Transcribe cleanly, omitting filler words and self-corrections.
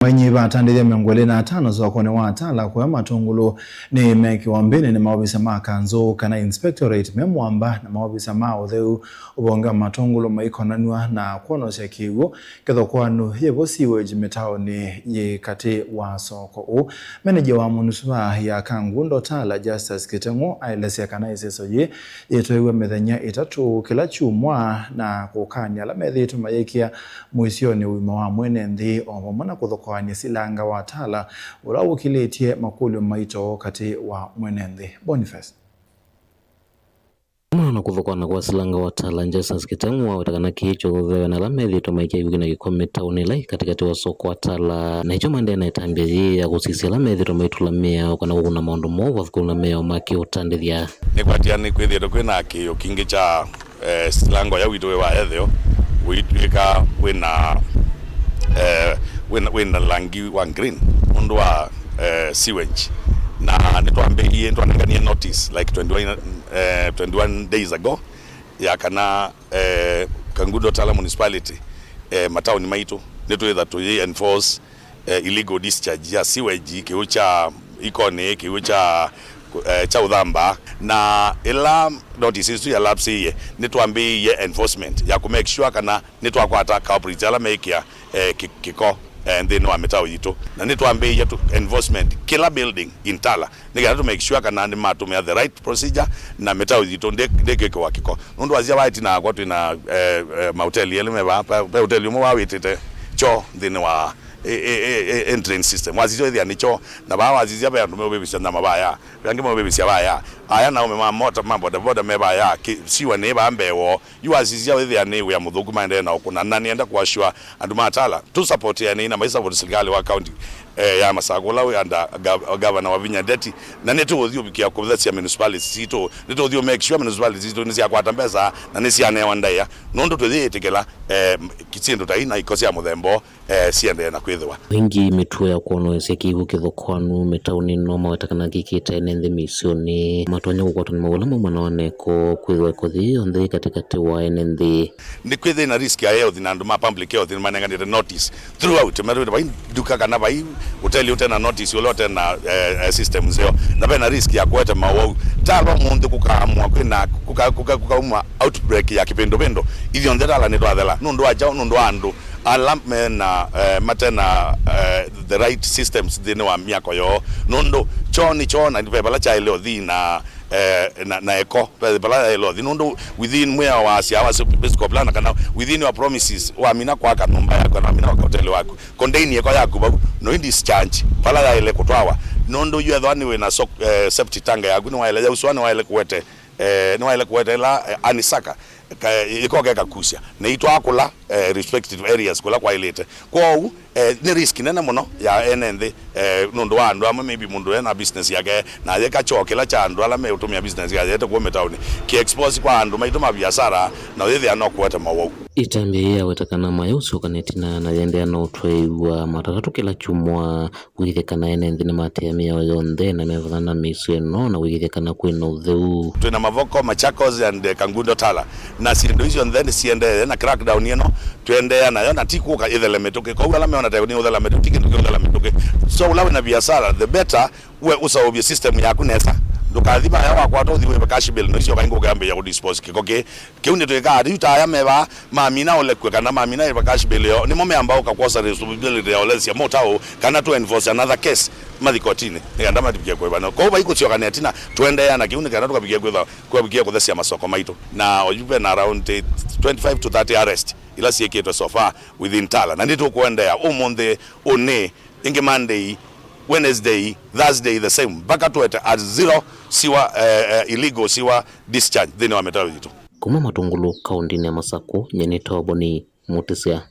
Mainyiva Atandithya miongoni na atano Sokoni wa Tala kwa Matungulu Nimeekiwa Mbini ni Maovisa ma Kanzu Kana Inspectorate Muamba na Maovisa ma Utheu Uvonge Matungulu Maikonanw'a na Kwonosya Kiw'u Kithokoanu Yivo Sewage Mitauni ye Kati wa Soko Manager wa munusuma ya Kangundo Tala Justice Kiteng'u ailesya Kana isesoye Yitwaiiw'a mithenya itatu kila chumwa na Kukan'ya la methitu mayikia muisioni wima wa mwene nthi omona Kuthokoan'ya silanga wa Tala ula ukiletie makulio maito kati wa mwenende Boniface na Kuthokoan'ya kwa silanga wa Tala Justice Kiteng'u watakana kicho wewe na la methito maikia na Mitauni lai katikati wa Soko wa Tala na hicho mande na itambia ya kusisia la methito maitula mea kana kuna maundu movu kuna mea maki Atandithya ni kwatia ni kwithiro kwina kiyo kingi cha silango ya witwe wa ethio witwika wina langi wa green mundu wa sewage na nitwambiie ntwanenganie notice like 21 days ago ya kana Kangundo Tala municipality matauni maitu nitwitha to enforce illegal discharge ya sewage Kiw'u cha Ikoni Kiw'u cha uthamba na ila notice isu ya lapse ye nitwambiie enforcement ya ku make sure kana nitwakwata culprits ala mekia kiko and then wa metao yito na nitwambiie to enforcement kila building in Tala nigana to make sure kana matumia the right procedure na metao yito ndekeke wakiko nundu azia waiti na kwatu na mahoteli ele meba hotel mo wawitete cho then wa entrance system wazizo thia nicho na ba wazizia ba ndume obebisa na mabaya yange mo obebisa baya aya na umema motor mambo the border meba ya siwa ne ba mbewo you wazizia thia ne we amuthuku mande na okuna na nienda kwa sure anduma Tala to support ya na maisa for serikali wa county ya Masaku la and governor wa Vinyadeti na neto othio bikia ko that's ya municipality sito neto othio make sure municipality sito nisi akwata mbeza na nisi ane wandaya nondo to thie tekela kitsindo tai na ikosi ya muthembo siende na kwithwa wingi mitwe ya Kwonoesya Kiw'u Kithokoanu Mitauni no mawetakana gikita nende misioni matonya gukota ni mawala mwana waneko kwithwa kothi onde katikati wa nende ni kwithe na risk ya health na nduma public health ni manenga ni notice throughout maruda bai duka kana bai uteli utena notice ulote na system zeo na bena risk ya kweta mawu Tala mundu kukaamwa kwina kukauma outbreak ya kipindopendo ivyo ndela ni twathela nundu aja nundu andu alam na matena the right systems dine wa miako yo nundu choni chona ni pebala cha ile othi na eko pebala ile othi nundu within mwe wa sia wa physical plan kana within your promises wa mina kwa kanumba yako na mina kwa hotel wako contain yako yako no discharge pala ya ile kutwawa nundu you adhani we na septic tank yako ni wa ile uswani wa ile kuwete ni wa ile kuwete la anisaka ikoga kusya na itwa akula respective areas kula kwa ilete kwa ni risk nene muno ya enende nundu wa andu ama maybe mundu ena business yake na yeka chokela cha andu ala me utumia business yake yete kwa metauni ki expose kwa andu maituma biashara na wewe anokuweta mawu itambia wetakana mayuso kanetina na yende na Utheu matatatu kila chumwa withekana enende na matemia yonde na mevana miseno na withekana kwina Utheu tuna mavoko Machakos and Kangundo Tala na sindo hizo then siende na crackdown yeno tuende na yona tikuka idhele metoke kwa wala meona tayo ni udhala metoke udhala metoke so ulawe na biashara the better we usaobia system yako nesa ndukadhiba yawa kwa to thiwe cash bill no sio kaingo gambe ya dispose kikoke kiunde to ikadi utaya meba mamina ole kana mamina ya cash bill yo ni mome ambao kakosa responsibility ya olesi ya motao kana to enforce another case Kotini ngandama tipikia kwa bana kwa hiyo iko sio kana tina tuende na kiunde kana tukapigia kwa thesi ya masoko maito na ojupe na around 25 to 30 arrest ila sieketwa so far within Tala na ndito kuenda ya umonde one inge Monday Wednesday, Thursday the same. Baka to at zero siwa illegal siwa discharge then wa metao yito. Kuma Matungulu Kauntini ya Masaku nyenitoa boni Mutisya.